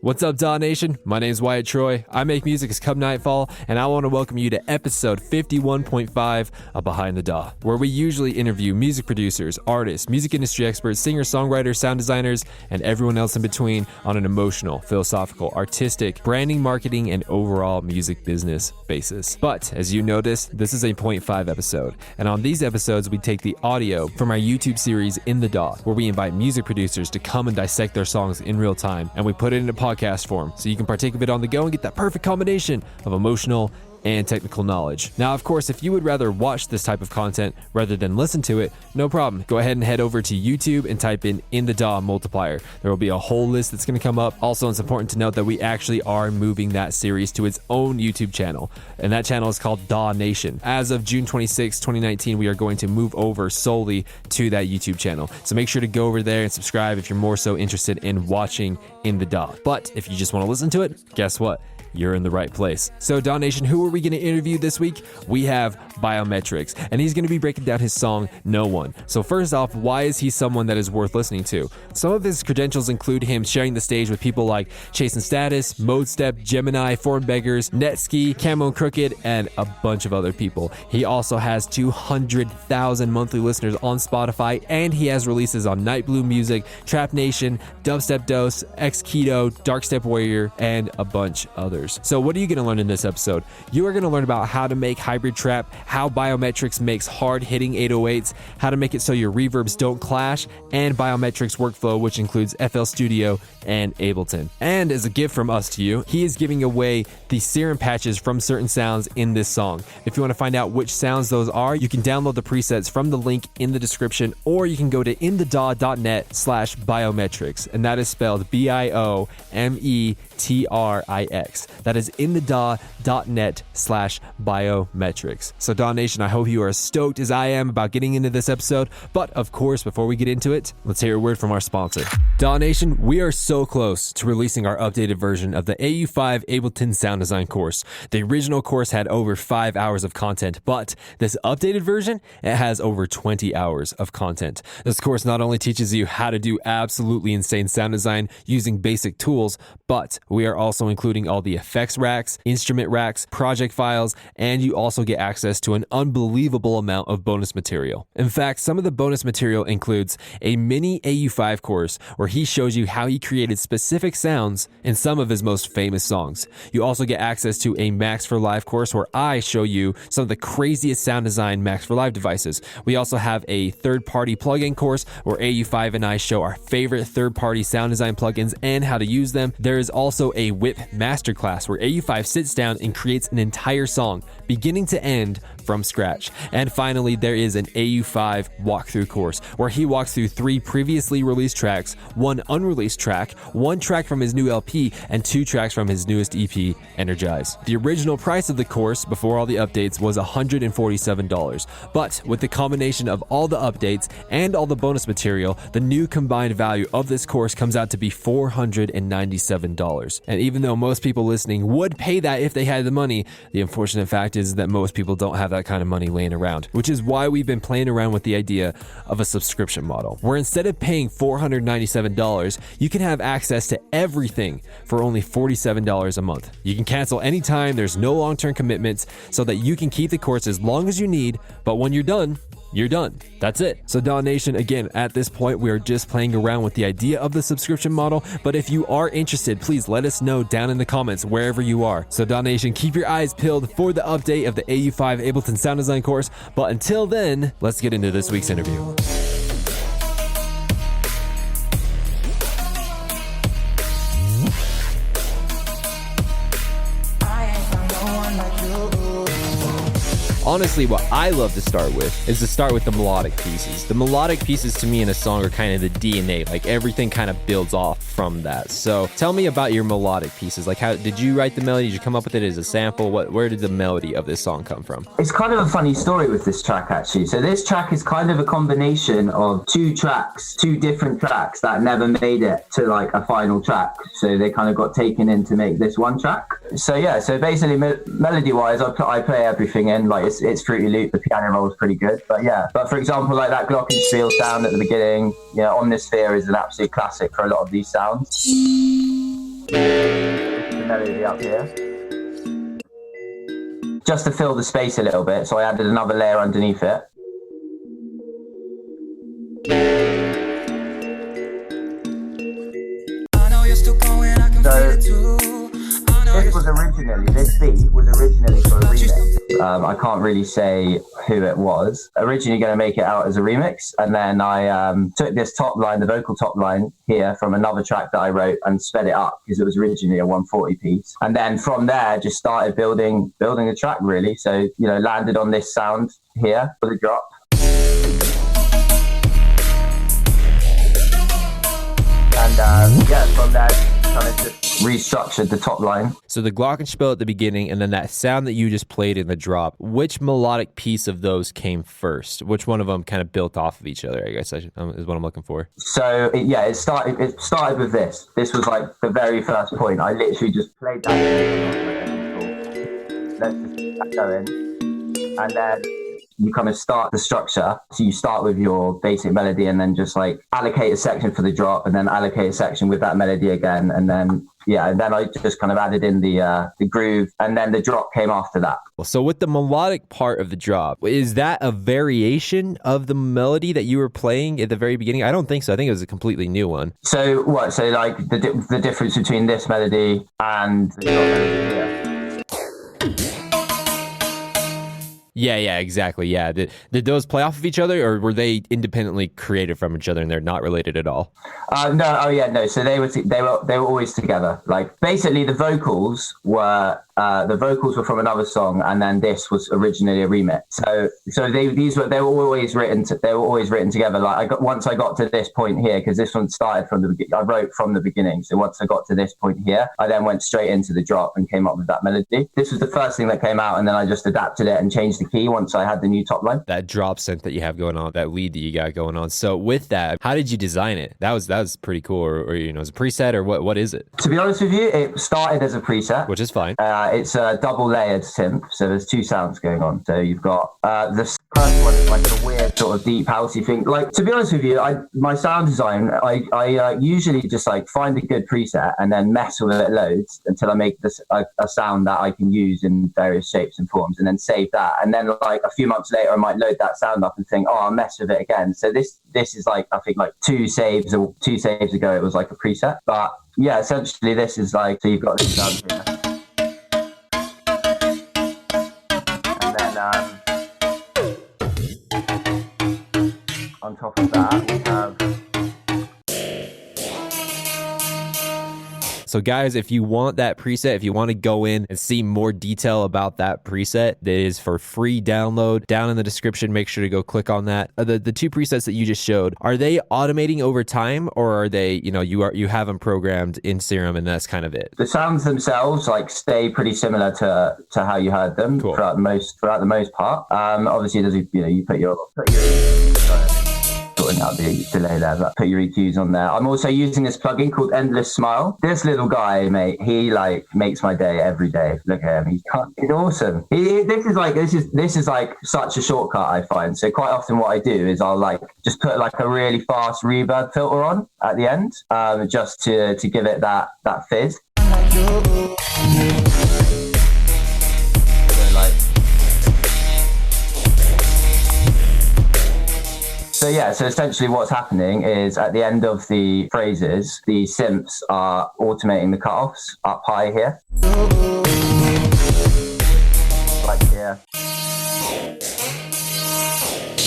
What's up, DAW Nation? My name is Wyatt Troy. I make music as come nightfall, and I want to welcome you to episode 51.5 of Behind the DAW, where we usually interview music producers, artists, music industry experts, singers, songwriters, sound designers, and everyone else in between on an emotional, philosophical, artistic, branding, marketing, and overall music business basis. But as you noticed, this is a 0.5 episode, and on these episodes, we take the audio from our YouTube series In the DAW, where we invite music producers to come and dissect their songs in real time, and we put it into podcast form so you can partake of it on the go and get that perfect combination of emotional and technical knowledge. Now, of course, if you would rather watch this type of content rather than listen to it, no problem. Go ahead and head over to YouTube and type in the DAW multiplier. There will be a whole list that's going to come up. Also, it's important to note that we actually are moving that series to its own YouTube channel, and that channel is called DAW Nation. As of June 26, 2019, we are going to move over solely to that YouTube channel. So make sure to go over there and subscribe if you're more so interested in watching In the DAW. But if you just want to listen to it, guess what? You're in the right place. So, DAW Nation, who are we going to interview this week? We have Biometrix, and he's going to be breaking down his song, No One. So first off, why is he someone that is worth listening to? Some of his credentials include him sharing the stage with people like Chasing Status, Mode Step, Gemini, Foreign Beggars, Netski, Camo and Crooked, and a bunch of other people. He also has 200,000 monthly listeners on Spotify, and he has releases on Night Blue Music, Trap Nation, Dubstep Dose, X Keto, Dark Step Warrior, and a bunch others. So what are you going to learn in this episode? You are going to learn about how to make hybrid trap, how Biometrix makes hard-hitting 808's, how to make it so your reverbs don't clash, and Biometrix Workflow, which includes FL Studio and Ableton. And as a gift from us to you, he is giving away the serum patches from certain sounds in this song. If you want to find out which sounds those are, you can download the presets from the link in the description, or you can go to inthedaw.net/biometrix, and that is spelled Biometrix. That is inthedaw.net/biometrix. So, DAW Nation, I hope you are as stoked as I am about getting into this episode. But of course, before we get into it, let's hear a word from our sponsor. DAW Nation, we are so close to releasing our updated version of the AU5 Ableton Sound Design course. The original course had over 5 hours of content, but this updated version, it has over 20 hours of content. This course not only teaches you how to do absolutely insane sound design using basic tools, but we are also including all the effects racks, instrument racks, project files, and you also get access to an unbelievable amount of bonus material. In fact, some of the bonus material includes a mini AU5 course where he shows you how he created specific sounds in some of his most famous songs. You also get access to a Max for Live course where I show you some of the craziest sound design Max for Live devices. We also have a third-party plugin course where AU5 and I show our favorite third-party sound design plugins and how to use them. There is also a whip masterclass where AU5 sits down and creates an entire song, beginning to end, from scratch. And finally, there is an AU5 walkthrough course where he walks through 3 previously released tracks, 1 unreleased track, 1 track from his new LP, and 2 tracks from his newest EP, Energize. The original price of the course before all the updates was $147, but with the combination of all the updates and all the bonus material, the new combined value of this course comes out to be $497. And even though most people listening would pay that if they had the money, the unfortunate fact is that most people don't have that kind of money laying around, which is why we've been playing around with the idea of a subscription model, where instead of paying $497, you can have access to everything for only $47 a month. You can cancel anytime, there's no long-term commitments, so that you can keep the course as long as you need, but when you're done, you're done. That's it. So, DAW Nation, again, at this point, we are just playing around with the idea of the subscription model, but if you are interested, please let us know down in the comments wherever you are. So, DAW Nation, keep your eyes peeled for the update of the AU5 Ableton Sound Design course, but until then, let's get into this week's interview. Honestly, what I love to start with is to start with the melodic pieces. The melodic pieces to me in a song are kind of the DNA, like everything kind of builds off from that. So tell me about your melodic pieces. Like, how did you write the melody? Did you come up with it as a sample? Where did the melody of this song come from? It's kind of a funny story with this track, actually. So this track is kind of a combination of 2 different tracks that never made it to like a final track. So they kind of got taken in to make this one track. So yeah, so basically melody-wise, I play everything in, like it's Fruity Loop, the piano roll is pretty good, but yeah. But for example, like that glockenspiel sound at the beginning, you know, Omnisphere is an absolute classic for a lot of these sounds. The melody up here. Just to fill the space a little bit, so I added another layer underneath it. This beat was originally for a remix. I can't really say who it was. Originally going to make it out as a remix, and then I took this top line, the vocal top line here from another track that I wrote, and sped it up because it was originally a 140 piece. And then from there, just started building a track really. So, landed on this sound here for the drop. And from there, kind of just restructured the top line. So the glockenspiel at the beginning, and then that sound that you just played in the drop, which melodic piece of those came first? Which one of them kind of built off of each other, I guess is what I'm looking for. So it started with this. This was like the very first point. I literally just played that. Let's just get that going. And then you kind of start the structure. So you start with your basic melody and then just like allocate a section for the drop and then allocate a section with that melody again. And then I just kind of added in the groove, and then the drop came after that. So with the melodic part of the drop, is that a variation of the melody that you were playing at the very beginning? I don't think so. I think it was a completely new one. So what? So like the difference between this melody and the drop melody here. Yeah, exactly. Yeah. Did those play off of each other, or were they independently created from each other and they're not related at all? No. So they were always together. Like basically the vocals were from another song, and then this was originally a remix. So they were always written together. Like once I got to this point here, because this one started from the beginning. I wrote from the beginning. So once I got to this point here, I then went straight into the drop and came up with that melody. This was the first thing that came out, and then I just adapted it and changed the key once I had the new top line. That drop synth that you have going on, that lead that you got going on. So with that, how did you design it? That was pretty cool. Or is it a preset, or what is it? To be honest with you, it started as a preset, which is fine. It's a double layered synth, so there's two sounds going on. So you've got the first one is like a weird sort of deep housey thing. Like, to be honest with you, my sound design, I usually just like find a good preset and then mess with it loads until I make this a sound that I can use in various shapes and forms, and then save that. And then like a few months later, I might load that sound up and think, oh, I'll mess with it again. So this is like, I think like two saves ago, it was like a preset. But yeah, essentially this is like, so you've got this sound here. And then on top of that, we have... So guys, if you want that preset, if you want to go in and see more detail about that preset, that is for free download down in the description. Make sure to go click on that. The two presets that you just showed, are they automating over time, or are they, you have them programmed in Serum and that's kind of it? The sounds themselves like stay pretty similar to how you heard them. Cool. throughout the most part. Obviously, there's you put your sorting out the delay there, but put your EQs on there. I'm also using this plugin called Endless Smile. This little guy, mate, he like makes my day every day. Look at him, he's awesome. This is like such a shortcut, I find. So quite often what I do is I'll like just put like a really fast reverb filter on at the end, just to give it that fizz. So essentially what's happening is at the end of the phrases, the synths are automating the cutoffs up high here. Like here.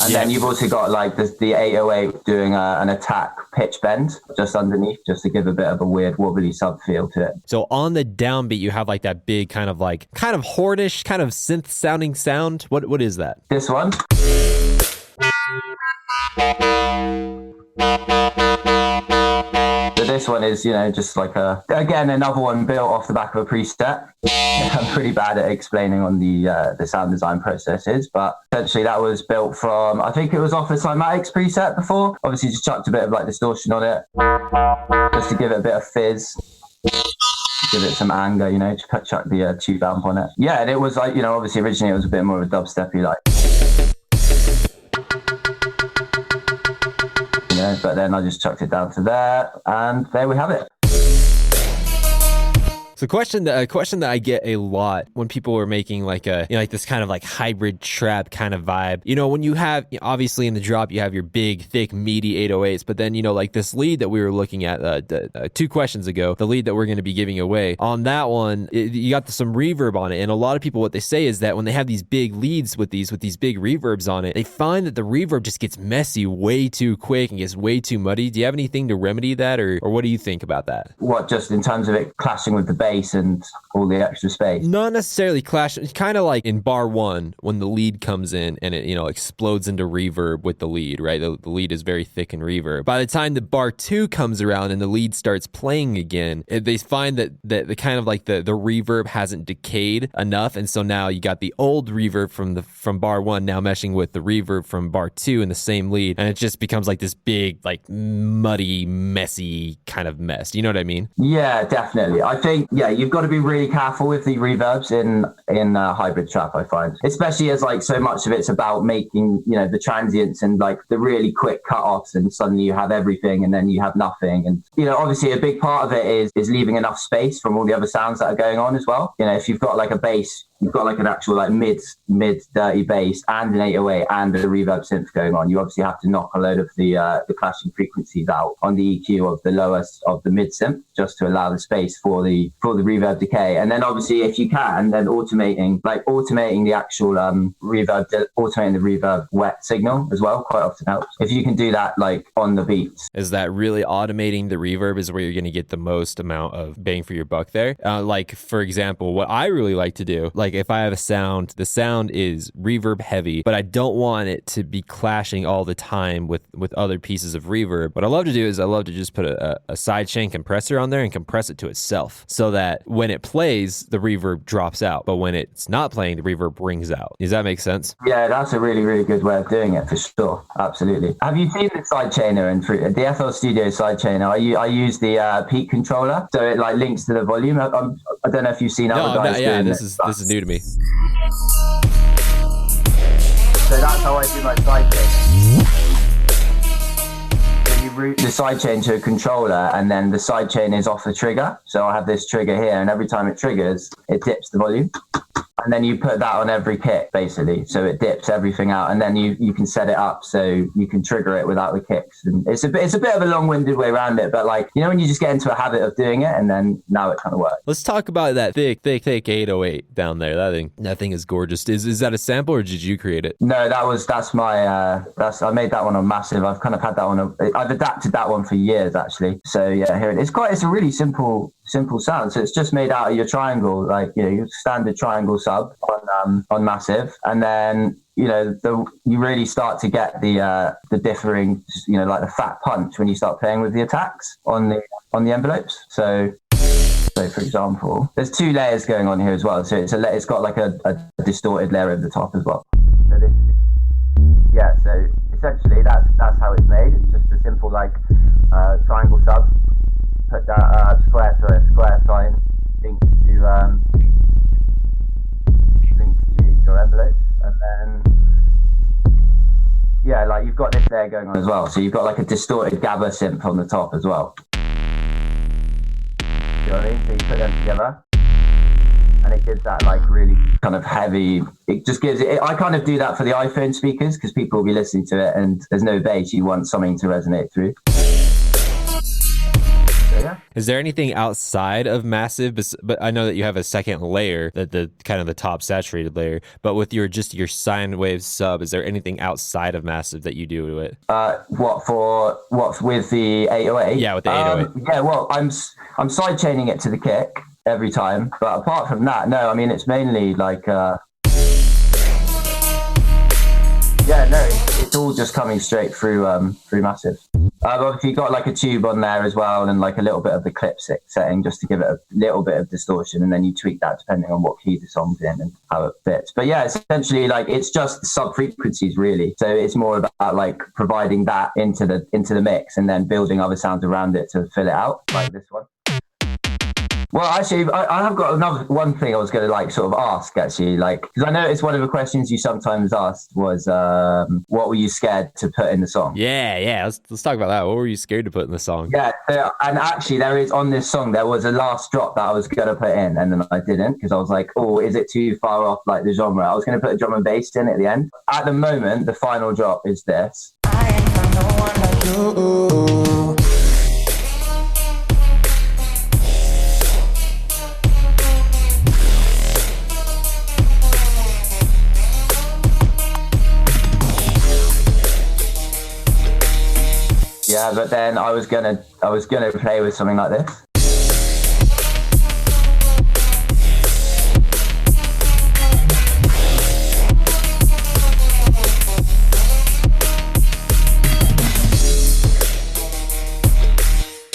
And then you've also got like the 808 doing an attack pitch bend just underneath, just to give a bit of a weird wobbly sub feel to it. So on the downbeat, you have like that big kind of hornish, kind of synth sounding sound. What is that? This one. So this one is, just like another one built off the back of a preset. I'm pretty bad at explaining on the sound design processes, but essentially that was built from, I think it was off a Cymatics preset before. Obviously just chucked a bit of like distortion on it, just to give it a bit of fizz. Give it some anger, just chuck the tube amp on it. Yeah, and it was like, obviously originally it was a bit more of a dubsteppy like. But then I just chucked it down to there, and there we have it. So a question that I get a lot when people are making like a, like this kind of like hybrid trap kind of vibe, when you have, obviously in the drop, you have your big, thick, meaty 808s, but then, like this lead that we were looking at 2 questions ago, the lead that we're going to be giving away on that one, you got some reverb on it. And a lot of people, what they say is that when they have these big leads with these big reverbs on it, they find that the reverb just gets messy way too quick and gets way too muddy. Do you have anything to remedy that, or what do you think about that? What, just in terms of it clashing with the bass and all the extra space? Not necessarily clash. It's kind of like in bar 1 when the lead comes in and it explodes into reverb with the lead, right? The lead is very thick in reverb. By the time the bar 2 comes around and the lead starts playing again, they find that the kind of like the reverb hasn't decayed enough, and so now you got the old reverb from bar 1 now meshing with the reverb from bar 2 in the same lead, and it just becomes like this big, like muddy, messy kind of mess. You know what I mean? Yeah, definitely. I think you've got to be really careful with the reverbs in hybrid trap. I find, especially as like so much of it's about making the transients and like the really quick cut-offs, and suddenly you have everything and then you have nothing. And obviously a big part of it is leaving enough space from all the other sounds that are going on as well. If you've got like a bass, you've got like an actual like mid dirty bass and an 808 and a reverb synth going on, you obviously have to knock a load of the clashing frequencies out on the EQ of the lowest of the mid synth, just to allow the space for the reverb decay. And then obviously if you can, then automating the actual automating the reverb wet signal as well quite often helps. If you can do that like on the beats. Is that really automating the reverb is where you're going to get the most amount of bang for your buck there? Like for example, what I really like to do, like if I have a sound, the sound is reverb heavy, but I don't want it to be clashing all the time with other pieces of reverb. What I love to do is I love to just put a sidechain compressor on there and compress it to itself, so that when it plays, the reverb drops out, but when it's not playing, the reverb rings out. Does that make sense? Yeah, that's a really, really good way of doing it for sure. Absolutely. Have you seen the sidechainer and the FL Studio sidechainer? I use the peak controller, so it like links to the volume. I don't know if you've seen other guys doing this is new to me. So that's how I do my sidechain. So you route the sidechain to a controller, and then the sidechain is off the trigger. So I have this trigger here, and every time it triggers, it dips the volume. And then you put that on every kick, basically. So it dips everything out, and then you can set it up so you can trigger it without the kicks. And it's a bit of a long-winded way around it, but like, when you just get into a habit of doing it, and then now it kind of works. Let's talk about that thick 808 down there. That thing is gorgeous. Is that a sample, or did you create it? No, I made that one on Massive. I've kind of had that one. I've adapted that one for years, actually. So yeah, here it is. It's a really simple sound. So it's just made out of your triangle, like your standard triangle sub on Massive, and then you really start to get the differing, like the fat punch when you start playing with the attacks on the envelopes. So for example, there's 2 layers going on here as well. So it's got like a distorted layer at the top as well. So essentially that's how it's made. It's just a simple like triangle sub. Put that square sign linked to your envelopes, and then like you've got this there going on as well. So you've got like a distorted gabba synth on the top as well. You know what I mean? So you put them together, and it gives that like really kind of heavy. It just gives it. I kind of do that for the iPhone speakers because people will be listening to it, and there's no bass. You want something to resonate through. Yeah. Is there anything outside of Massive? But I know that you have a second layer, that the kind of the top saturated layer. But with your sine wave sub, is there anything outside of Massive that you do to it? What with the 808? Yeah, with the 808. Yeah, well, I'm sidechaining it to the kick every time. But apart from that, no. I mean, it's mainly like. It's all just coming straight through Massive. Obviously you got like a tube on there as well, and like a little bit of the clip setting just to give it a little bit of distortion, and then you tweak that depending on what key the song's in and how it fits. But yeah, essentially like it's just sub frequencies really. So it's more about like providing that into the mix and then building other sounds around it to fill it out, like this one. Well, actually, I have got another one thing I was going to like sort of ask actually, like, because I noticed one of the questions you sometimes asked was, what were you scared to put in the song? Yeah. Let's talk about that. What were you scared to put in the song? Yeah, and actually, there is on this song there was a last drop that I was going to put in, and then I didn't because I was like, oh, is it too far off like the genre? I was going to put a drum and bass in at the end. At the moment, the final drop is this. I ain't found no one like you. Yeah, but then I was gonna play with something like this.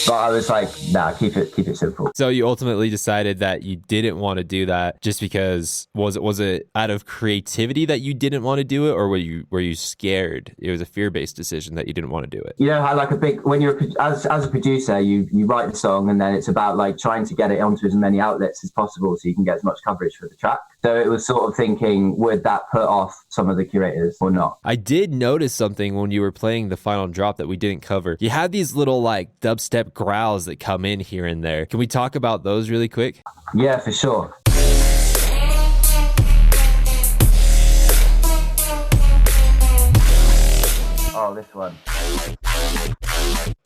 But I was like, nah, keep it simple. So you ultimately decided that you didn't want to do that just because was it out of creativity that you didn't want to do it, or were you scared? It was a fear-based decision that you didn't want to do it. You know how like when you're as a producer, you write the song and then it's about like trying to get it onto as many outlets as possible so you can get as much coverage for the track. So it was sort of thinking, would that put off some of the curators or not? I did notice something when you were playing the final drop that we didn't cover. You had these little like dubstep growls that come in here and there. Can we talk about those really quick? Yeah, for sure. Oh, this one.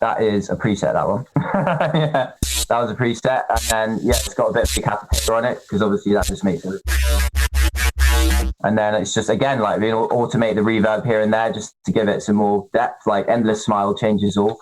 That is a preset, that one. Yeah, that was a preset. And then, yeah, it's got a bit of decapitator on it because obviously that just makes it. And then it's just, again, like we automate the reverb here and there just to give it some more depth, like Endless Smile changes all.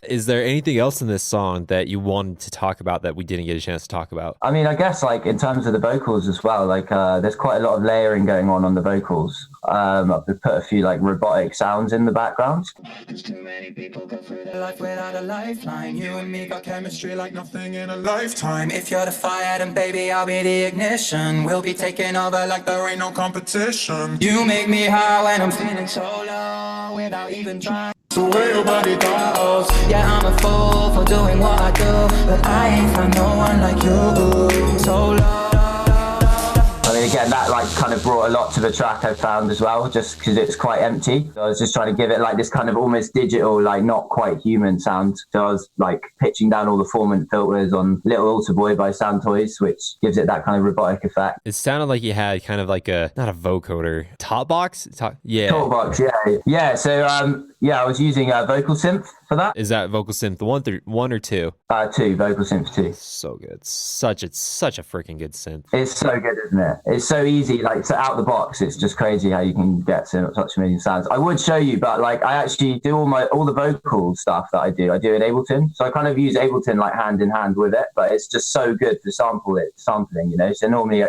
Is there anything else in this song that you wanted to talk about that we didn't get a chance to talk about? I mean, I guess like in terms of the vocals as well, like there's quite a lot of layering going on the vocals. I've put a few like robotic sounds in the background. There's too many people go through their life without a lifeline. You and me got chemistry like nothing in a lifetime. If you're the fire, then baby, I'll be the ignition. We'll be taking over like there ain't no competition. You make me high when I'm feeling so low without even trying. The way your body goes. Yeah, I'm a fool for doing what I do, but I ain't found no one like you. So low. I mean, again, that like kind of brought a lot to the track, I found as well, just because it's quite empty. So I was just trying to give it like this kind of almost digital, like not quite human sound. So I was like pitching down all the formant filters on Little Altar Boy by Soundtoys, which gives it that kind of robotic effect. It sounded like you had kind of like not a vocoder, top box? Yeah. Top box, yeah. Yeah, so yeah, I was using a vocal synth for that. Is that vocal synth one or two? Two, vocal synth 2. So good. Such a freaking good synth. It's so good, isn't it? It's so easy, like so out the box. It's just crazy how you can get such amazing sounds. I would show you, but like I actually do all the vocal stuff that I do in Ableton. So I kind of use Ableton like hand in hand with it, but it's just so good for sampling, you know. So normally, I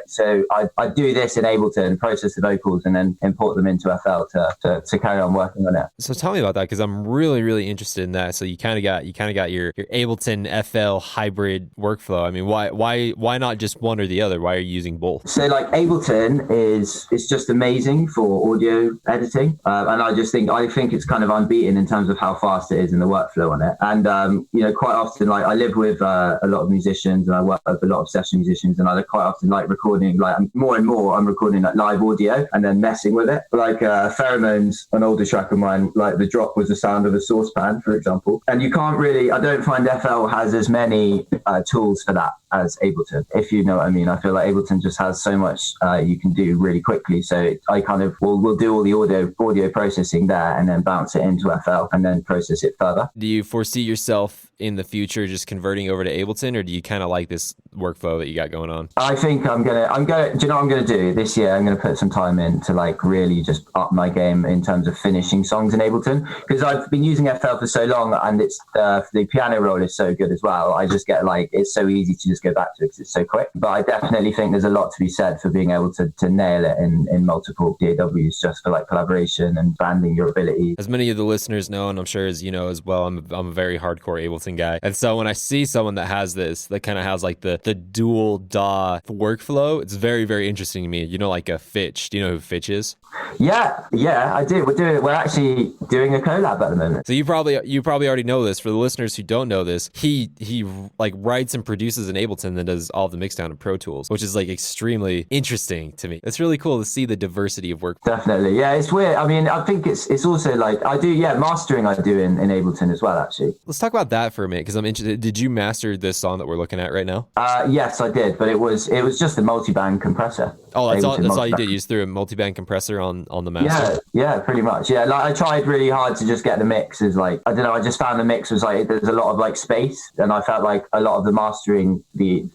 do this in Ableton, process the vocals, and then import them into FL to carry on working on it. So tell me about that, because I'm really, really interested in that. So you kind of got your Ableton FL hybrid workflow. I mean, why not just one or the other? Why are you using both? So like Ableton is just amazing for audio editing, and I think it's kind of unbeaten in terms of how fast it is in the workflow on it. And you know, quite often, like I live with a lot of musicians and I work with a lot of session musicians, and I quite often like recording, like more and more I'm recording like live audio and then messing with it. Like Pheromones, an older track of mine, like the drop was the sound of a saucepan, for example. And you can't really, I don't find FL has as many tools for that as Ableton, if you know what I mean. I feel like Ableton just has so much you can do really quickly. So I kind of will do all the audio processing there and then bounce it into FL and then process it further. Do you foresee yourself in the future just converting over to Ableton, or do you kind of like this workflow that you got going on? I think I'm gonna do you know what I'm gonna do this year? I'm gonna put some time in to like really just up my game in terms of finishing songs in Ableton, because I've been using FL for so long, and it's the piano roll is so good as well. I just get like, it's so easy to just go back to it because it's so quick. But I definitely think there's a lot to be said for being being able to nail it in multiple DAWs just for like collaboration and banding your ability. As many of the listeners know, and I'm sure as you know as well, I'm a very hardcore Ableton guy. And so when I see someone that has this, that kind of has like the dual DAW workflow, it's very, very interesting to me. You know, like a Fitch. Do you know who Fitch is? Yeah, I do. We're actually doing a collab at the moment. So you probably already know this. For the listeners who don't know this, he like writes and produces in Ableton and does all the mixdown in Pro Tools, which is like extremely interesting to me. It's really cool to see the diversity of work. Definitely, yeah. It's weird. I mean, I think it's also like I do, mastering I do in Ableton as well, actually. Let's talk about that for a minute because I'm interested. Did you master this song that we're looking at right now? Yes, I did, but it was just a multi-band compressor. Oh, that's all you did. You just threw a multi-band compressor on the master. Yeah, pretty much. Yeah, like I tried really hard to just get the mixes. Like I don't know, I just found the mix was like there's a lot of like space, and I felt like a lot of the mastering,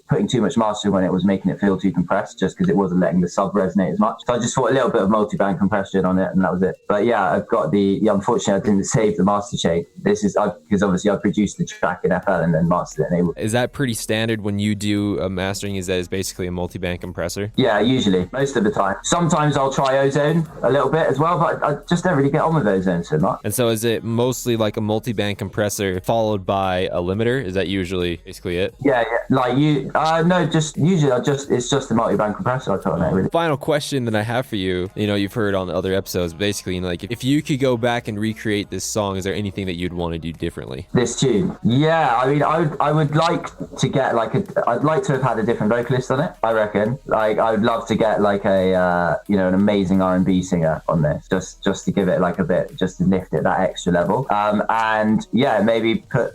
putting too much mastering on it was making it feel too compressed, just because it wasn't letting the sub resonate as much. So I just thought a little bit of multi-band compression on it, and that was it. But yeah, I've got unfortunately, I didn't save the master chain. This is because obviously I produced the track in FL and then mastered it in Ableton. Is that pretty standard when you do a mastering? Is that is basically a multi-band compressor? Yeah, usually, most of the time. Sometimes I'll try Ozone a little bit as well, but I just don't really get on with Ozone so much. And so is it mostly like a multi-band compressor followed by a limiter? Is that usually basically it? Yeah. Like no, just usually it's just a multi-band compressor I put on it, really. Final question that I have for you, you've heard on the other episodes, basically, like if you could go back and recreate this song, is there anything that you'd want to do differently? This tune? Yeah, I mean, I would like to get I'd like to have had a different vocalist on it, I reckon. Like, I would love to get like an amazing R&B singer on this, just to give it like a bit, just to lift it that extra level. And yeah, maybe put,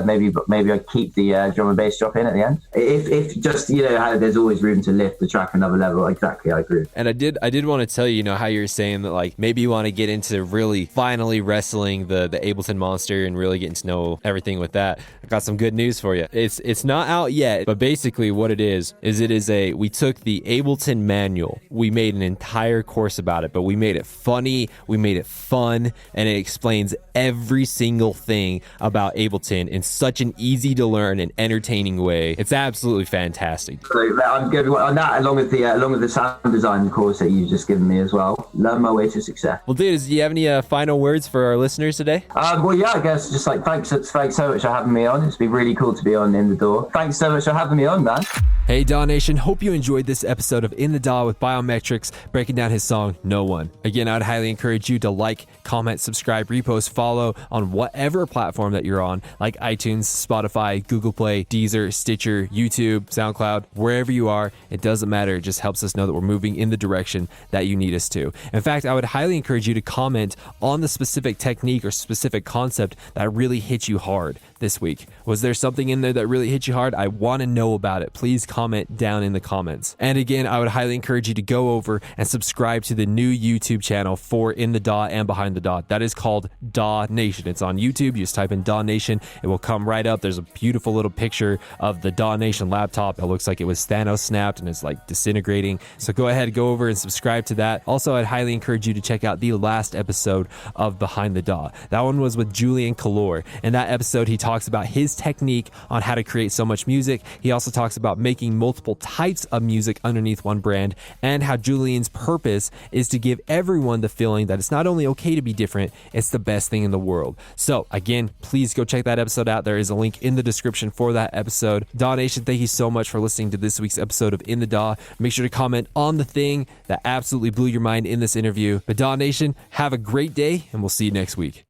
maybe I'd keep the drum and bass drop in at the end. If just, how there's always room to lift the track another level. Exactly, I agree. And I did want to tell you, how you're saying that like maybe you want to get into really finally wrestling the Ableton monster and really getting to know everything with that. I got some good news for you. It's not out yet, but basically what it is we took the Ableton manual, we made an entire course about it, but we made it funny, we made it fun, and it explains every single thing about Ableton in such an easy to learn and entertaining way. It's absolutely fantastic. So I'm good on that, along with the sound design course that you've just given me as well. Learn my way to success. Well, dude, do you have any final words for our listeners today? Well, yeah, I guess just like thanks so much for having me on. It's been really cool to be on In the DAW. Thanks so much for having me on, man. Hey DAW Nation, hope you enjoyed this episode of In the DAW with Biometrix breaking down his song No One. Again, I'd highly encourage you to like, comment, subscribe, repost, follow on whatever platform that you're on, like iTunes, Spotify, Google Play, Deezer, Stitcher, YouTube, SoundCloud, wherever you are. It doesn't matter. It just helps us know that we're moving in the direction that you need us to. In fact, I would highly encourage you to comment on the specific technique or specific concept that really hit you hard this week. Was there something in there that really hit you hard? I want to know about it. Please comment down in the comments. And again, I would highly encourage you to go over and subscribe to the new YouTube channel for In the DAW and Behind the DAW. That is called DAW Nation. It's on YouTube. You just type in DAW Nation. It will come right up. There's a beautiful little picture of the DAW Nation laptop. It looks like it was Thanos snapped and it's like disintegrating. So go ahead, go over and subscribe to that. Also, I'd highly encourage you to check out the last episode of Behind the DAW. That one was with Julian Calor. In that episode, he talks about his technique on how to create so much music. He also talks about making multiple types of music underneath one brand, and how Julian's purpose is to give everyone the feeling that it's not only okay to be different, it's the best thing in the world. So again, please go check that episode out. There is a link in the description for that episode. DAW Nation, thank you so much for listening to this week's episode of In the DAW. Make sure to comment on the thing that absolutely blew your mind in this interview. But DAW Nation, have a great day, and we'll see you next week.